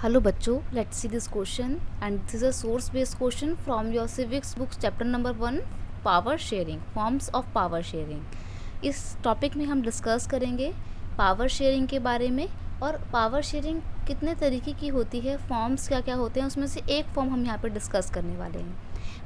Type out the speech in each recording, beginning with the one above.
Hello बच्चों, let's see this question and this is a source based question from your civics books chapter number 1 power sharing forms of power sharing। इस topic में हम discuss करेंगे power sharing के बारे में और power sharing कितने तरीके की होती है, फॉर्म्स क्या क्या होते हैं, उसमें से एक फॉर्म हम यहाँ पर डिस्कस करने वाले हैं।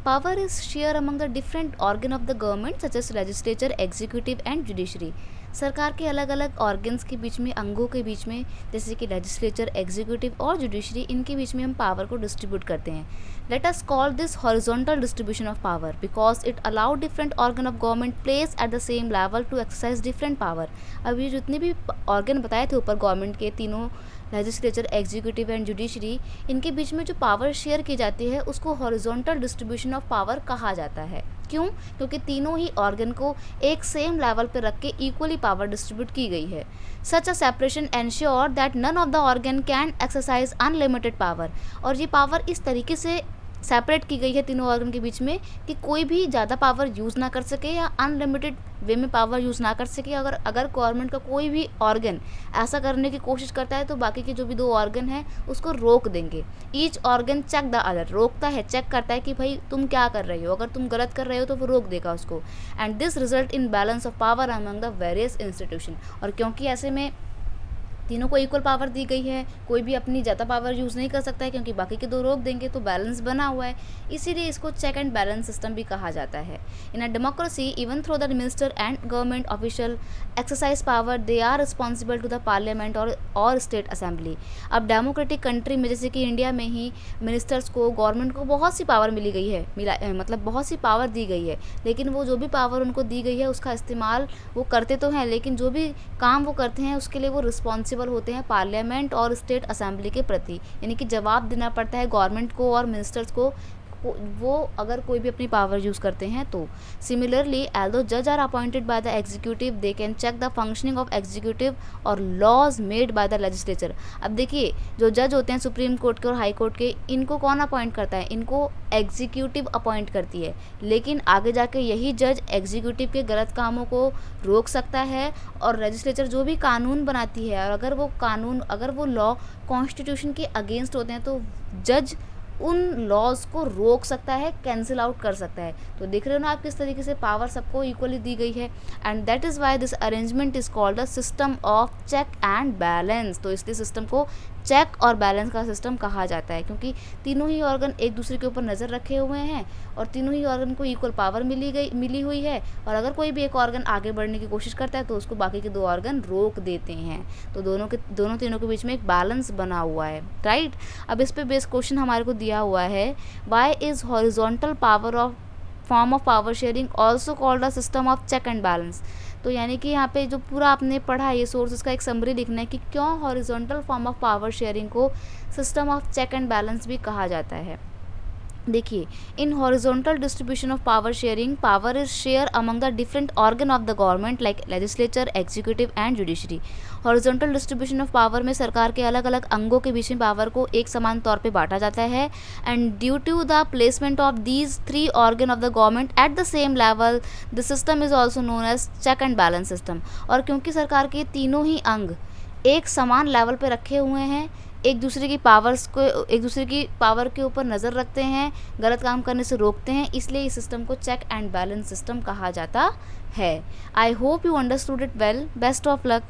Power is share among the different organ of the government such as legislature, executive and judiciary. सरकार के अलग अलग ऑर्गन्स के बीच में, अंगों के बीच में, जैसे कि लेजिस्लेचर, एग्जीक्यूटिव और जुडिशरी, इनके बीच में हम पावर को डिस्ट्रीब्यूट करते हैं। Let us call this horizontal distribution of power because it allow different organ of government place at the same level to exercise different power. अब ये जितने भी ऑर्गन बताए थे ऊपर गवर्नमेंट के, तीनों लेजिस्लेचर, एग्जीक्यूटिव एंड जुडिशरी, इनके बीच में जो पावर शेयर की जाती है उसको हॉरिजॉन्टल डिस्ट्रीब्यूशन ऑफ पावर कहा जाता है। क्यों? क्योंकि तीनों ही ऑर्गन को एक सेम लेवल पर रख के इक्वली पावर डिस्ट्रीब्यूट की गई है। Such a separation ensure that none of the organ can exercise unlimited power. और ये पावर इस तरीके से सेपरेट की गई है तीनों ऑर्गन के बीच में कि कोई भी ज़्यादा पावर यूज़ ना कर सके या अनलिमिटेड वे में पावर यूज़ ना कर सके। अगर गवर्नमेंट का कोई भी ऑर्गन ऐसा करने की कोशिश करता है तो बाकी के जो भी दो ऑर्गन हैं उसको रोक देंगे। Each organ check the other, रोकता है, चेक करता है कि भाई तुम क्या कर रहे हो, अगर तुम गलत कर रहे हो तो वो रोक देगा उसको। And this result in balance of power among the various institution. और क्योंकि ऐसे में तीनों को इक्वल पावर दी गई है, कोई भी अपनी ज़्यादा पावर यूज़ नहीं कर सकता है क्योंकि बाकी के दो रोक देंगे, तो बैलेंस बना हुआ है, इसीलिए इसको चेक एंड बैलेंस सिस्टम भी कहा जाता है। In a democracy even through the minister and government official exercise power they are responsible to the parliament और स्टेट असेंबली। अब डेमोक्रेटिक कंट्री में जैसे कि इंडिया में ही मिनिस्टर्स को, गवर्नमेंट को बहुत सी पावर मिली गई है, मतलब बहुत सी पावर दी गई है, लेकिन वो जो भी पावर उनको दी गई है उसका इस्तेमाल वो करते तो हैं, लेकिन जो भी काम वो करते हैं उसके लिए वो रिस्पॉन्सिबल होते हैं पार्लियामेंट और स्टेट असेंबली के प्रति। यानी कि जवाब देना पड़ता है गवर्नमेंट को और मिनिस्टर्स को वो अगर कोई भी अपनी पावर यूज़ करते हैं तो। सिमिलरली एल्दो जज are appointed by the executive they can check the functioning of executive और laws made by the legislature. अब देखिए, जो जज होते हैं सुप्रीम कोर्ट के और हाई कोर्ट के, इनको कौन अपॉइंट करता है? इनको एग्जीक्यूटिव अपॉइंट करती है, लेकिन आगे जाके यही जज एग्जीक्यूटिव के गलत कामों को रोक सकता है। और लेजिस्लेचर जो भी कानून बनाती है, और अगर वो लॉ कॉन्स्टिट्यूशन के अगेंस्ट होते हैं तो जज उन लॉज को रोक सकता है, कैंसिल आउट कर सकता है। तो देख रहे हो ना आप किस तरीके से पावर सबको इक्वली दी गई है। And that is why this arrangement is called the system of check and balance. तो इसलिए सिस्टम को चेक और बैलेंस का सिस्टम कहा जाता है, क्योंकि तीनों ही ऑर्गन एक दूसरे के ऊपर नज़र रखे हुए हैं और तीनों ही ऑर्गन को इक्वल पावर मिली हुई है। और अगर कोई भी एक ऑर्गन आगे बढ़ने की कोशिश करता है तो उसको बाकी के दो ऑर्गन दोनों देते हैं। तो दोनों तीनों के बीच में एक बैलेंस बना हुआ है, राइट। अब इस पे बेस क्वेश्चन हमारे को दिया हुआ है, why is horizontal power of form of power sharing also called the system of check and balance. तो यानी कि यहाँ पे जो पूरा आपने पढ़ा है, ये सोर्सेज का एक समरी लिखना है कि क्यों horizontal form of power sharing को system of check and balance भी कहा जाता है। देखिए, in horizontal distribution of power sharing, power is share among the different organ of the government like legislature, executive and judiciary. Horizontal distribution of power में सरकार के अलग अलग अंगों के बीच में पावर को एक समान तौर पे बांटा जाता है। And due to the placement of these three organ of the government at the same level, the system is also known as check and balance system. और क्योंकि सरकार के तीनों ही अंग एक समान लेवल पे रखे हुए हैं, एक दूसरे की पावर के ऊपर नज़र रखते हैं, गलत काम करने से रोकते हैं, इसलिए इस सिस्टम को चेक एंड बैलेंस सिस्टम कहा जाता है। I hope you understood it well. Best of luck.